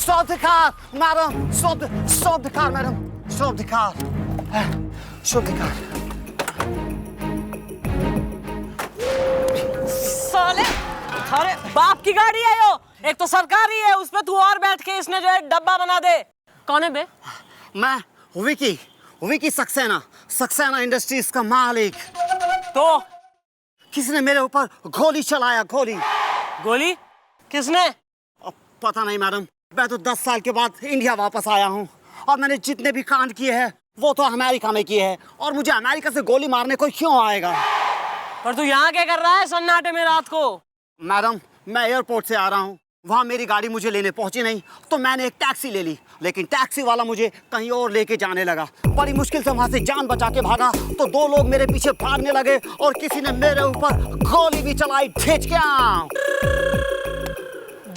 Stop the car, madam. Stop the car, madam. Stop the car. Stop the car. साले, अरे बाप की गाड़ी है यो, एक तो सरकारी है, उस पे तू और बैठ के इसने जो है डब्बा बना दे। कौन है बे? मैं विकी सक्सेना इंडस्ट्रीज का मालिक। तो किसी ने मेरे ऊपर गोली चलाया, गोली। किसने? पता नहीं मैडम, मैं तो 10 साल के बाद इंडिया वापस आया हूँ और मैंने जितने भी कांड किए हैं वो तो अमेरिका में किए हैं, और मुझे अमेरिका से गोली मारने कोई क्यों आएगा? पर तू यहाँ क्या कर रहा है सन्नाटे में रात को? मैडम, मैं एयरपोर्ट से आ रहा हूँ, वहाँ मेरी गाड़ी मुझे लेने पहुंची नहीं तो मैंने एक टैक्सी ले ली, लेकिन टैक्सी वाला मुझे कहीं और लेके जाने लगा। बड़ी मुश्किल से वहाँ से जान बचा के भागा तो 2 लोग मेरे पीछे भागने लगे और किसी ने मेरे ऊपर गोली भी चलाई। खींच के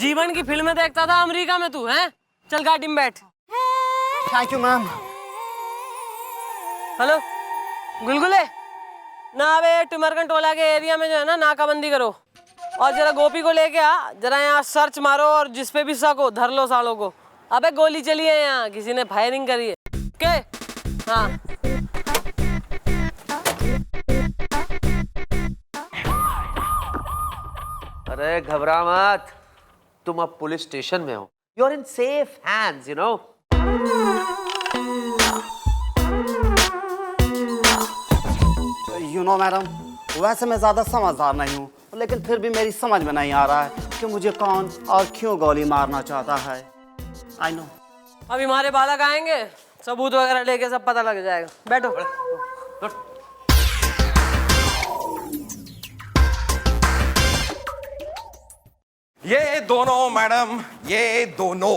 जीवन की फिल्में देखता था अमेरिका में तू, हैं? चल गाड़ी में बैठ। Thank you ma'am. हेलो गुलगुले, ना अबे टिमरगन टोला के एरिया में जो है ना नाकाबंदी करो, और जरा गोपी को लेके आ, जरा यहाँ सर्च मारो और जिस पे भी शक हो धर लो सालों को। अबे गोली चली है यहाँ, किसी ने फायरिंग करी है। ओके हाँ। अरे घबरा मत, तुम अब पुलिस स्टेशन में हो। You are in safe hands, you know. You know madam, वैसे मैं ज्यादा समझदार नहीं हूँ, लेकिन फिर भी मेरी समझ में नहीं आ रहा है कि मुझे कौन और क्यों गोली मारना चाहता है। I know. अभी हमारे बालक आएंगे, सबूत वगैरह लेके सब पता लग जाएगा। बैठो। ये दोनों मैडम, ये दोनों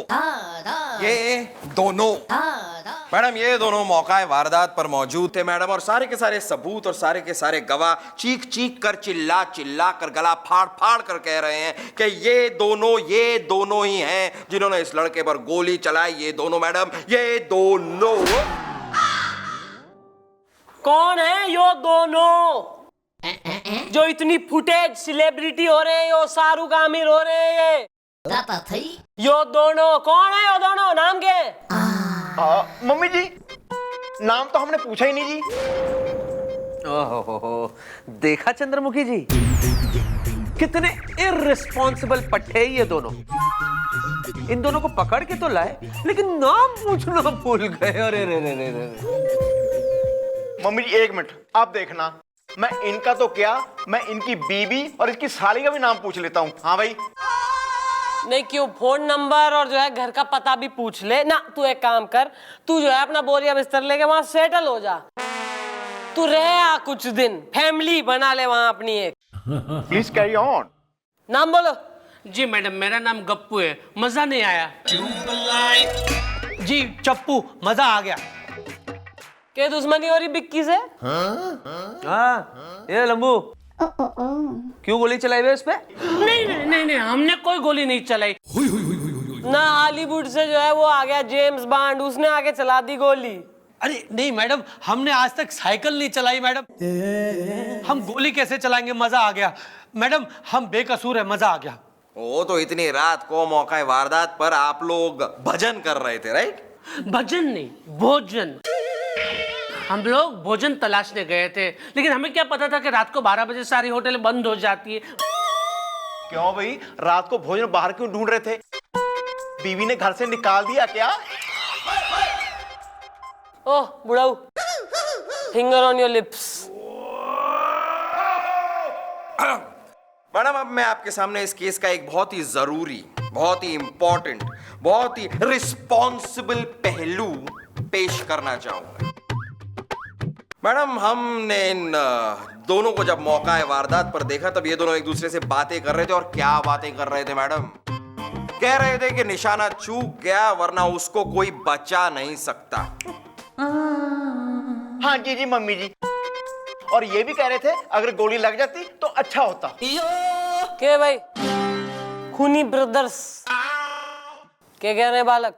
मैडम, ये दोनों मौका वारदात पर मौजूद थे मैडम, और सारे के सारे सबूत और सारे के सारे गवाह चीख चीख कर चिल्ला कर गला फाड़ फाड़ कर कह रहे हैं कि ये दोनों ही हैं जिन्होंने इस लड़के पर गोली चलाई। ये दोनों मैडम, ये दोनों। कौन है यो दोनों जो इतनी फुटेज सेलिब्रिटी हो रहे हैं, यो शाहरुख आमिर हो रहे हैं? यो दोनों कौन है? यो दोनों नाम क्या है? मम्मी जी, नाम तो हमने पूछा ही नहीं जी। ओहो, देखा चंद्रमुखी जी, कितने इररिस्पॉन्सिबल पट्टे ये दोनों। इन दोनों को पकड़ के तो लाए, लेकिन नाम पूछना भूल गए। अरे रे रे रे रे। मम्मी जी 1 मिनट, आप देखना, मैं इनका तो क्या, मैं इनकी बीबी और इसकी साली का भी नाम पूछ लेता हूँ। हाँ भाई। नहीं क्यों, फोन नंबर और जो है घर का पता भी पूछ ले ना। तू एक काम कर, तू जो है अपना बोरिया बिस्तर लेके वहां सेटल हो जा, तू रह कुछ दिन, फैमिली बना ले वहां अपनी एक। Please carry on. नाम बोलो। जी मैडम, मेरा नाम गप्पू है। मजा नहीं आया। जी चप्पू, मजा आ गया। क्या दुश्मनी हो रही बिक्की से? हाँ, ये लंबू क्यों गोली चलाई इस पे? नहीं, हमने कोई गोली नहीं चलाई। ना हॉलीवुड से जो है वो आ गया जेम्स बॉन्ड, उसने आके चला दी गोली। अरे नहीं मैडम, हमने आज तक साइकिल नहीं चलाई मैडम। हम गोली कैसे चलाएंगे? मजा आ गया मैडम, हम बेकसूर है, मजा आ गया। वो तो इतनी रात को मौका वारदात पर आप लोग भजन कर रहे थे, राइट? भजन नहीं, भोजन। हम लोग भोजन तलाशने गए थे, लेकिन हमें क्या पता था कि रात को 12 बजे सारी होटलें बंद हो जाती है। क्यों भाई, रात को भोजन बाहर क्यों ढूंढ रहे थे? बीवी ने घर से निकाल दिया क्या? ओह बुढ़ाऊ, finger on your lips. Madam, अब मैं आपके सामने इस केस का एक बहुत ही जरूरी, बहुत ही इंपॉर्टेंट, बहुत ही रिस्पॉन्सिबल पहलू पेश करना चाहूंगा। मैडम, हमने इन दोनों को जब मौका वारदात पर देखा तब ये दोनों एक दूसरे से बातें कर रहे थे। और क्या बातें कर रहे थे मैडम? कह रहे थे कि निशाना चूक गया वरना उसको कोई बचा नहीं सकता। हाँ जी मम्मी जी, और ये भी कह रहे थे अगर गोली लग जाती तो अच्छा होता। के भाई खूनी ब्रदर्स क्या कह रहे हैं बालक?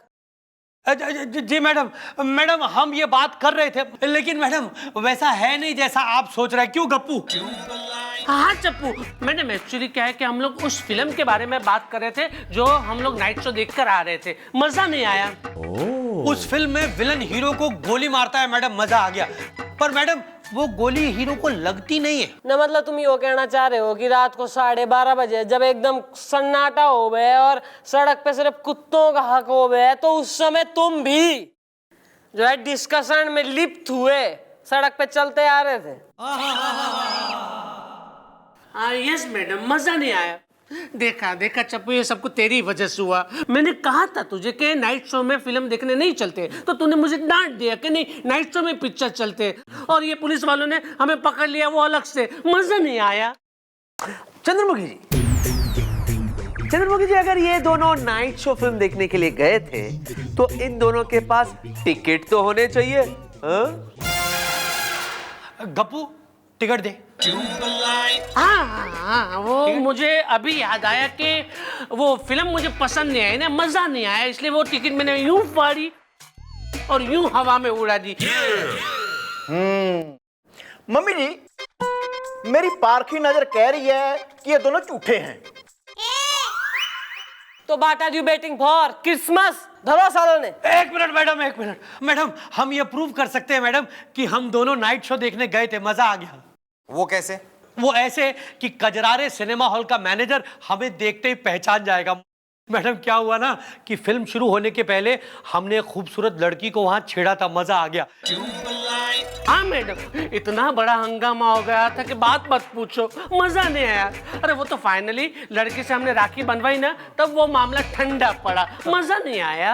जी मैडम, हम ये बात कर रहे थे, लेकिन मैडम वैसा है नहीं जैसा आप सोच रहे हैं। क्यों गप्पू? हाँ चप्पू, मैडम एक्चुअली क्या है कि हम लोग उस फिल्म के बारे में बात कर रहे थे जो हम लोग नाइट शो देखकर आ रहे थे, मजा नहीं आया। उस फिल्म में विलन हीरो को गोली मारता है मैडम, मजा आ गया, पर मैडम वो गोली हीरो को लगती नहीं है ना। मतलब तुम ये कहना चाह रहे हो कि रात को 12:30 बजे जब एकदम सन्नाटा हो गए और सड़क पे सिर्फ कुत्तों का हक हो गए, तो उस समय तुम भी जो है डिस्कशन में लिप्त हुए सड़क पे चलते आ रहे थे? यस मैडम, मजा नहीं आया। देखा देखा चप्पू, ये सब कुछ तेरी वजह से हुआ। मैंने कहा था तुझे कि नाइट शो में फिल्म देखने नहीं चलते, तो तूने मुझे डांट दिया कि नहीं नाइट शो में पिक्चर चलते, और ये पुलिस वालों ने हमें पकड़ लिया वो अलग से, मजा नहीं आया। चंद्रमुखी जी, चंद्रमुखी जी, अगर ये दोनों नाइट शो फिल्म देखने के लिए गए थे तो इन दोनों के पास टिकट तो होने चाहिए। हाँ? गप्पू टिकट दे। हाँ, वो मुझे अभी याद आया कि वो फिल्म मुझे पसंद नहीं आई ना, मजा नहीं आया, इसलिए वो टिकट मैंने यूं फाड़ी और यूं हवा में उड़ा दी। मम्मी जी, मेरी पारखी नजर कह रही है कि ये दोनों झूठे हैं। तो what are you waiting for? Christmas धरो सालों ने। एक मिनट मैडम, एक मिनट मैडम, हम ये प्रूव कर सकते हैं मैडम कि हम दोनों नाइट शो देखने गए थे, मजा आ गया। वो कैसे? वो ऐसे कि कजरारे सिनेमा हॉल का मैनेजर हमें देखते ही पहचान जाएगा। मैडम क्या हुआ ना कि फिल्म शुरू होने के पहले हमने खूबसूरत लड़की को वहां छेड़ा था, मजा आ गया। हाँ मैडम, इतना बड़ा हंगामा हो गया था कि बात मत पूछो, मजा नहीं आया। अरे वो तो फाइनली लड़की से हमने राखी बनवाई ना, तब वो मामला ठंडा पड़ा, मजा नहीं आया।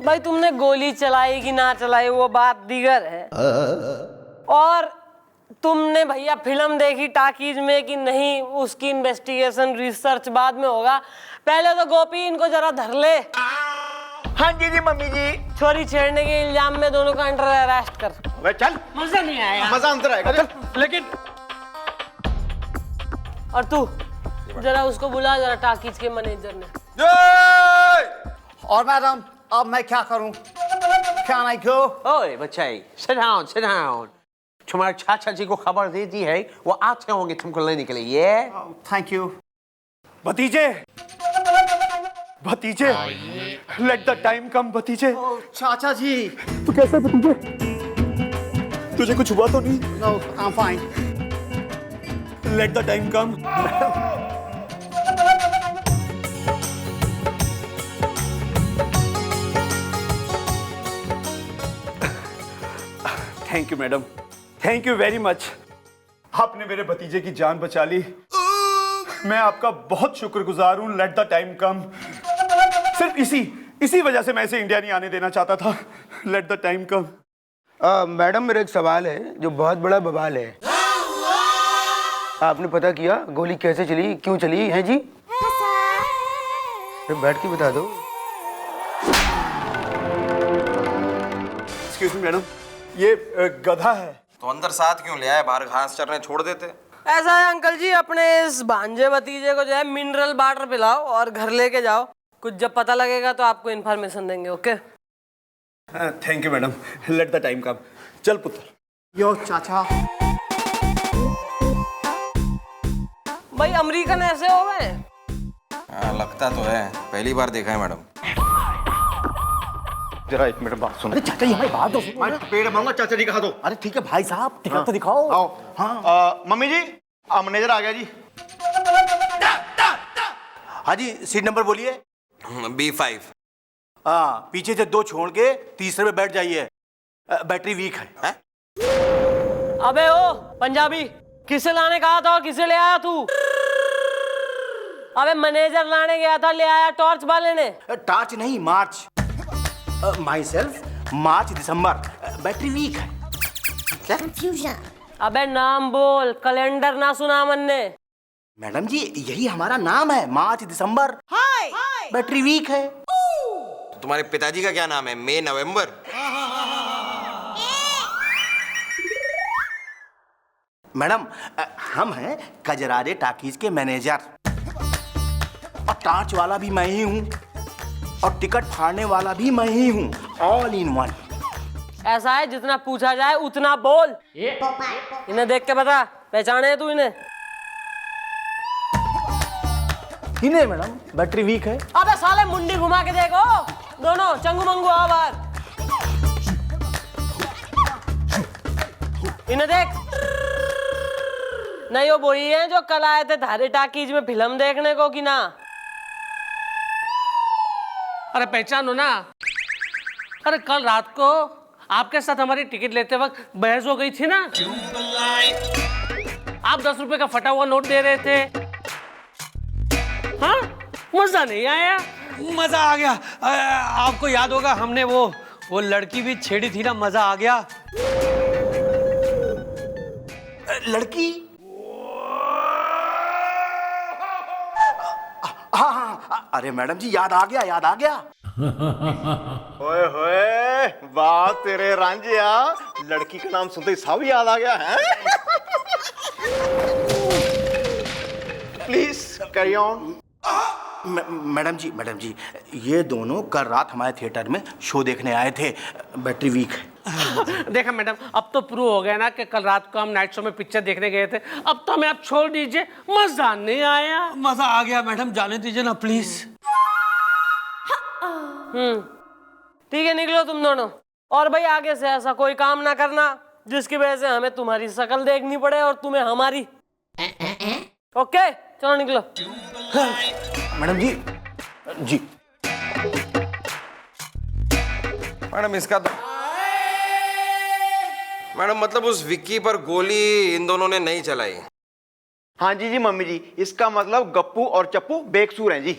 भाई तुमने गोली चलाई कि ना चलाई वो बात दीगर है, और तुमने भैया फिल्म देखी टाकीज में कि नहीं, उसकी इन्वेस्टिगेशन रिसर्च बाद में होगा। पहले तो गोपी इनको जरा धर ले। हाँ जी जी मम्मी जी। चोरी छेड़ने के इल्जाम में दोनों का अंडर अरेस्ट कर। वे चल, मजा नहीं आया। मजा अंदर आएगा। चल। लेकिन और तू जरा उसको बुला जरा, टाकीज के मैनेजर ने। और मैडम अब मैं क्या करूं? Can I go? ओए बच्चे, sit down, sit down। तुम्हारे चाचा जी को खबर दे दी है, वो आते होंगे तुमको लेने के लिए। ये थैंक यू। भतीजे, भतीजे, लेट द टाइम कम भतीजे। चाचा जी। तू कैसा है भतीजे? तुझे कुछ हुआ तो नहीं? No, I'm fine. Late the time come. Thank you madam, thank you very much. आपने मेरे भतीजे की जान बचा ली, मैं आपका बहुत शुक्रगुजार हूँ। लेट द टाइम कम। सिर्फ इसी वजह से मैं इसे इंडिया नहीं आने देना चाहता था। Late the time come. Madam मेरा एक सवाल है जो बहुत बड़ा बवाल है। आपने पता किया गोली कैसे चली, क्यों चली है जी? बैठ के बता दो। एक्सक्यूज मी मैडम, ये गधा है। तो अंदर साथ क्यों ले आए? बाहर घास चरने छोड़ देते। ऐसा है अंकल जी, अपने इस भांजे भतीजे को जो है मिनरल वाटर पिलाओ और घर लेके जाओ, कुछ जब पता लगेगा तो आपको इन्फॉर्मेशन देंगे। Okay? Thank you madam. Let the time come. चल पुत्र। यो चाचा। भाई अमेरिकन ऐसे हो गए? हाँ लगता तो है, पहली बार देखा है मैडम। जरा एक मिनट बात सुनो। अरे चाचा ये हमारी बात तो सुनो। मैं पेड़ मांगा, चाचा जी कहा दो। अरे ठीक है भाई साहब, टिकट तो दिखाओ। आओ। हाँ मम्मी जी, मैनेजर आ गया जी। हाँ जी, सीट नंबर बोलिए। B5। हाँ, पीछे से 2 छोड़ के तीसरे में बैठ जाइए, बैटरी वीक है। अबे ओ पंजाबी, किसे लाने कहा था और किसे ले आया तू? अबे मैनेजर लाने गया था, ले आया टॉर्च वाले ने। टॉर्च नहीं, मार्च। माई सेल्फ मार्च दिसंबर, बैटरी वीक है। क्या? अबे नाम बोल, कैलेंडर ना सुना मन्ने। मैडम जी यही हमारा नाम है, मार्च दिसंबर। बैटरी वीक है। तो तुम्हारे पिताजी का क्या नाम है? मई नवंबर। मैडम हम हैं कजरारे टाकीज के मैनेजर, और टॉर्च वाला भी मैं ही हूँ और टिकट फाड़ने वाला भी मैं ही हूँ, ऑल इन वन। ऐसा है जितना पूछा जाए उतना बोल। इन्हें देख के बता, पहचाने है तू इन्हें? ही नहीं मैडम, बैटरी वीक है। अबे साले मुंडी घुमा के देखो, दोनों चंगू मंगू आओ बाहर। इन्हें देख, नहीं वो वही है जो कल आए थे धारे टाकीज में फिल्म देखने को कि ना? अरे पहचानो ना, अरे कल रात को आपके साथ हमारी टिकट लेते वक्त बहस हो गई थी ना। आप 10 रुपए का फटा हुआ नोट दे रहे थे। हाँ, मजा नहीं आया? मजा आ गया। आपको याद होगा हमने वो लड़की भी छेड़ी थी ना, मजा आ गया। लड़की? हाँ हाँ, अरे मैडम जी याद आ गया, याद आ गया। ओए होए, वाह तेरे रांझिया, लड़की का नाम सुनते ही सब याद आ गया है। Please carry on. मैडम जी, ये दोनों कल रात हमारे थिएटर में शो देखने आए थे, बैटरी वीक है। देखा मैडम, अब तो प्रूव हो गया ना कि कल रात को हम नाइट शो में पिक्चर देखने गए थे। अब तो हमें आप छोड़ दीजिए, मजा नहीं आया। मजा आ गया मैडम, जाने दीजिए ना प्लीज। ठीक है, निकलो तुम दोनों। और भाई आगे से ऐसा कोई काम ना करना जिसकी वजह से हमें तुम्हारी शक्ल देखनी पड़े और तुम्हें हमारी। ओके, चलो निकलो। मैडम जी मैडम इसका तो मैडम मतलब उस विक्की पर गोली इन दोनों ने नहीं चलाई। हाँ जी मम्मी जी, इसका मतलब गप्पू और चप्पू बेकसूर हैं जी।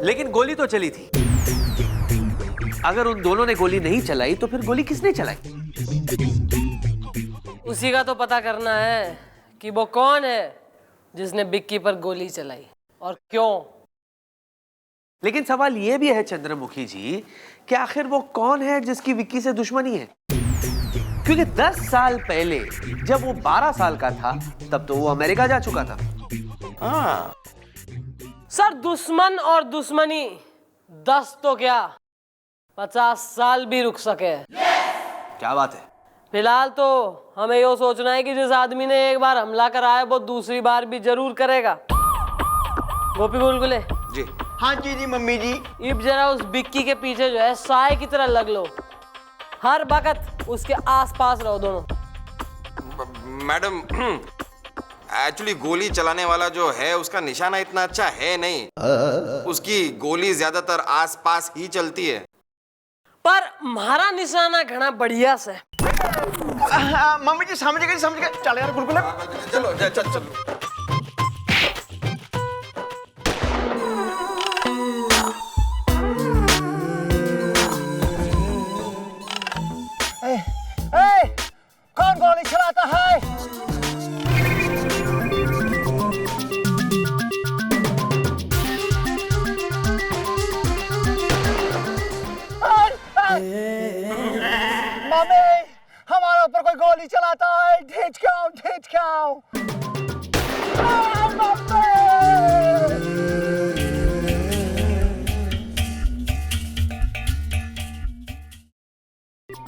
लेकिन गोली तो चली थी। अगर उन दोनों ने गोली नहीं चलाई तो फिर गोली किसने चलाई? उसी का तो पता करना है कि वो कौन है जिसने विक्की पर गोली चलाई और क्यों। लेकिन सवाल यह भी है चंद्रमुखी जी कि आखिर वो कौन है जिसकी विक्की से दुश्मनी है? क्योंकि 10 साल पहले जब वो 12 साल का था तब तो वो अमेरिका जा चुका था। हाँ सर, दुश्मन और दुश्मनी 10 तो क्या 50 साल भी रुक सके। क्या बात है? फिलहाल तो हमें यो सोचना है कि जिस आदमी ने एक बार हमला करा है वो दूसरी बार भी जरूर करेगा। गोपी गुलगुले जी। हाँ जी मम्मी जी। इब जरा उस बिक्की के पीछे जो है साए की तरह लग लो, हर वक्त उसके आसपास रहो दोनों। मैडम एक्चुअली गोली चलाने वाला जो है उसका निशाना इतना अच्छा है नहीं। उसकी गोली ज्यादातर आसपास ही चलती है। पर हमारा निशाना घना बढ़िया से। मम्मी जी समझ गए चल यार गुलगुले। चलो चलो। कौन गोली चलाता है? मम्मी, हमारे ऊपर कोई गोली चलाता है। ठेच खाओ।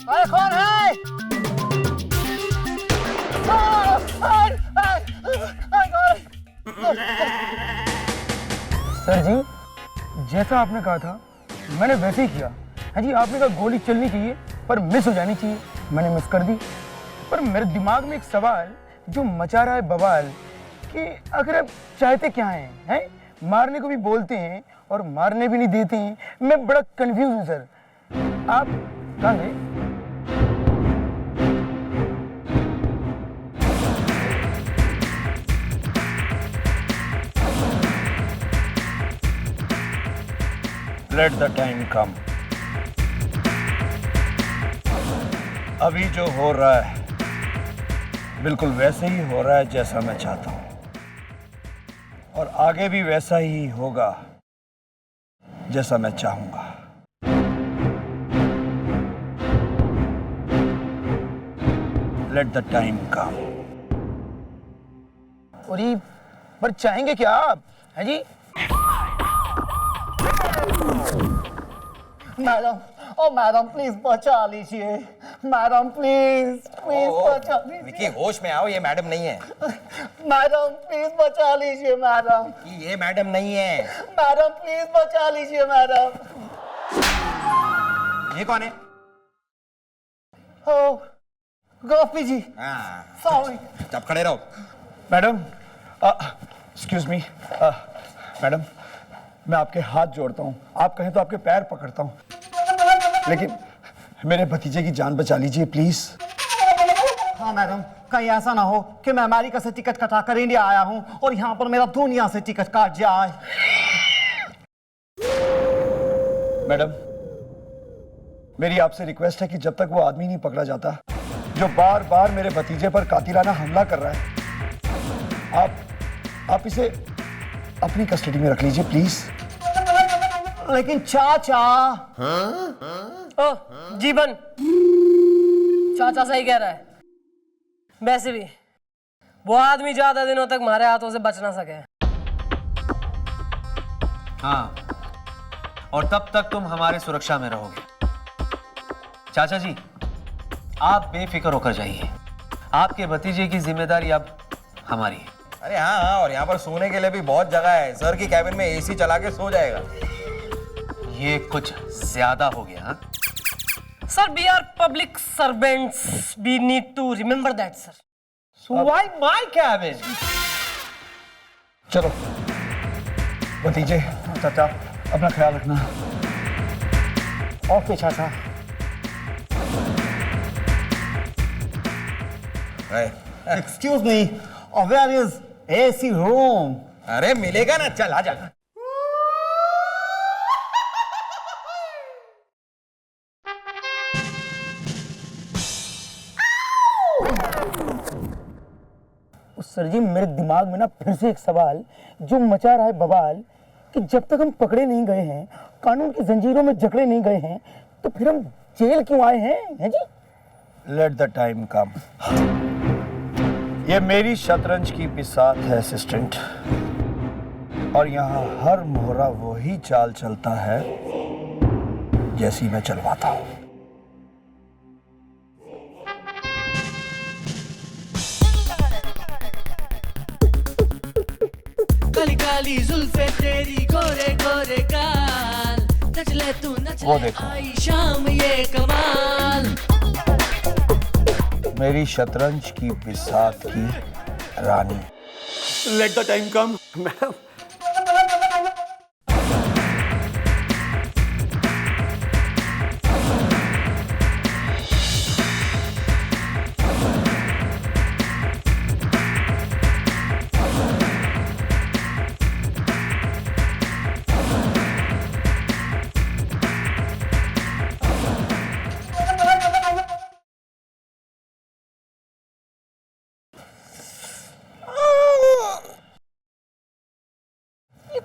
अरे कौन है? सर जी, जैसा आपने कहा था मैंने वैसे ही किया। हाँ जी, आपने कहा गोली चलनी चाहिए पर मिस हो जानी चाहिए, मैंने मिस कर दी। पर मेरे दिमाग में एक सवाल जो मचा रहा है बवाल कि आखिर आप चाहते क्या हैं? मारने को भी बोलते हैं और मारने भी नहीं देते हैं। मैं बड़ा कंफ्यूज हूँ सर। आप कहाँ गए? Let the time come. अभी जो हो रहा है बिल्कुल वैसे ही हो रहा है जैसा मैं चाहता हूं, और आगे भी वैसा ही होगा जैसा मैं चाहूंगा। Let the time come. और पर चाहेंगे क्या आप? है जी? मैडम, ओ मैडम प्लीज बचा लीजिए। मैडम प्लीज प्लीज बचा लीजिए। विकी होश में आओ, ये मैडम नहीं है। मैडम प्लीज बचा लीजिए मैडम। ये मैडम नहीं है। मैडम प्लीज बचा लीजिए मैडम। ये कौन है? ओ गोपी जी, हाँ, सॉरी। अब खड़े रहो। मैडम, एक्सक्यूज मी, मैडम मैं आपके हाथ जोड़ता हूँ, आप कहें तो आपके पैर पकड़ता हूँ, लेकिन मेरे भतीजे की जान बचा लीजिए प्लीज। हाँ मैडम, कहीं ऐसा ना हो कि मैं अमेरिका से टिकट कटा कर इंडिया आया हूँ और यहाँ पर मेरा दुनिया से टिकट काट जाए। मैडम मेरी आपसे रिक्वेस्ट है कि जब तक वो आदमी नहीं पकड़ा जाता जो बार बार मेरे भतीजे पर कातिलाना हमला कर रहा है, आप इसे अपनी कस्टडी में रख लीजिए प्लीज। लेकिन चाचा। ओ जीवन, चाचा सही कह रहा है। वैसे भी वो आदमी ज्यादा दिनों तक हमारे हाथों से बच ना सके। हाँ, और तब तक तुम हमारे सुरक्षा में रहोगे। चाचा जी, आप बेफिक्र होकर जाइए, आपके भतीजे की जिम्मेदारी अब हमारी है। अरे हाँ हाँ, और यहाँ पर सोने के लिए भी बहुत जगह है। सर की कैबिन में एसी चला के सो जाएगा। ये कुछ ज्यादा हो गया। हाँ? Sir, we are public servants, we need to remember that sir. So why my cabin? चलो भतीजे, चाचा अपना ख्याल रखना। ओके चाचा। Excuse me, where is AC room? अरे मिलेगा ना, चल आजा। सर जी, मेरे दिमाग में ना फिर से एक सवाल जो मचा रहा है बवाल कि जब तक हम पकड़े नहीं गए हैं, कानून की जंजीरों में जकड़े नहीं गए हैं, तो फिर हम जेल क्यों आए हैं जी? लेट द टाइम कम। ये मेरी शतरंज की बिसात है असिस्टेंट, और यहाँ हर मोहरा वही चाल चलता है जैसी मैं चलवाता हूँ। काली काली जुल्फे तेरी, गोरे गोरे गाल, नच ले तू नच वो ले, देखो। आई शाम ये कमाल। मेरी शतरंज की बिसात की रानी। Let the time come. Madam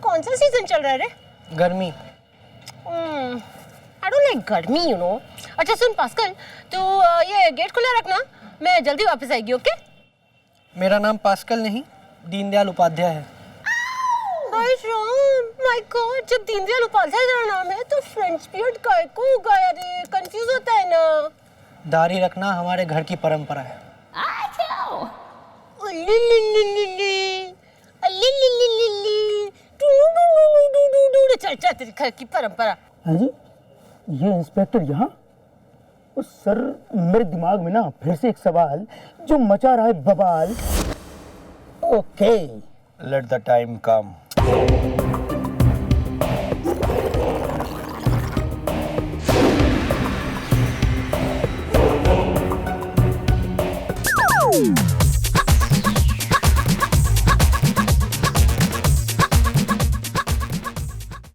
कौन सा सीजन चल रहा है रे? गर्मी। I don't like garmi, you know. अच्छा सुन पास्कल, तू ये गेट खुला रखना, मैं जल्दी वापस आएगी, ओके? मेरा नाम पास्कल नहीं, दीनदयाल उपाध्याय है। हाय राम, माय गॉड, जब दीनदयाल उपाध्याय तेरा नाम है तो फ्रेंच बियर्ड काय को होगा यार? कंफ्यूज होता है ना। दाढ़ी रखना हमारे घर की परंपरा है। चल चल, तेरी घर की परंपरा। हाँ जी, ये इंस्पेक्टर यहाँ? सर, मेरे दिमाग में ना फिर से एक सवाल जो मचा रहा है बवाल। Okay, late the time come.